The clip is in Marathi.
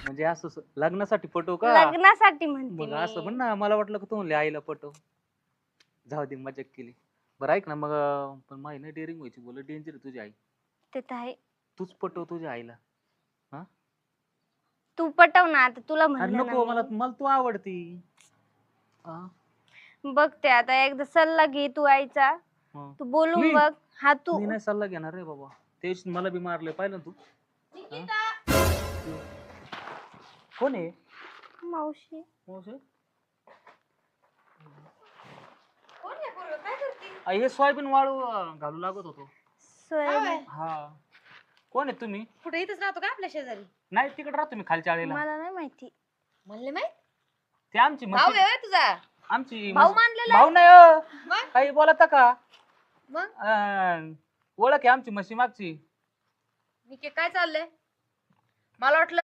म्हणजे असं लग्नासाठी पटव का? लग्नासाठी म्हणते मग मी. असं म्हण ना, मला वाटलं का तू म्हणले आईला पटव. जाऊ दे मजाक केली. बरं ऐक ना मग पण माही नाही डेअरिंग व्हायची बोल डेंजर तुझी आई. ते तर आहे. तूच पटव तुझ्या आईला. तू पटव ना आता तुला अरे म्हणलं ना नको मला मी. मला तू आवडती. हा? बघते आता एकदा सल्ला घे तू आईचा. हा. तू बोलून मी बघ. हा तू मी नाही सल्ला घेणार रे बाबा. तेच मला बी मारले पाहिलं ना तू. कोण आहे? मावशी. मावशी? कोण आहे पोरं? काय करते? हे सोयाबीन वाळू घालू लागत होतो. सोयाबीन. हा. कोण आहे तुम्ही? कुठे इथंच राहतो का आपल्या शेजारी? नाही तिकडे राहतो मी खालच्या आळीला. मला नाही माहिती. म्हणले माहित ते आमची भाऊ म्हशी. आहे तुझा आमची भाऊ म्हशी- मानलेला भाऊ नाही हो. मग? काही बोलता का? मग ओळख आहे आमची म्हशी मागची. काय चाललंय मला वाटलं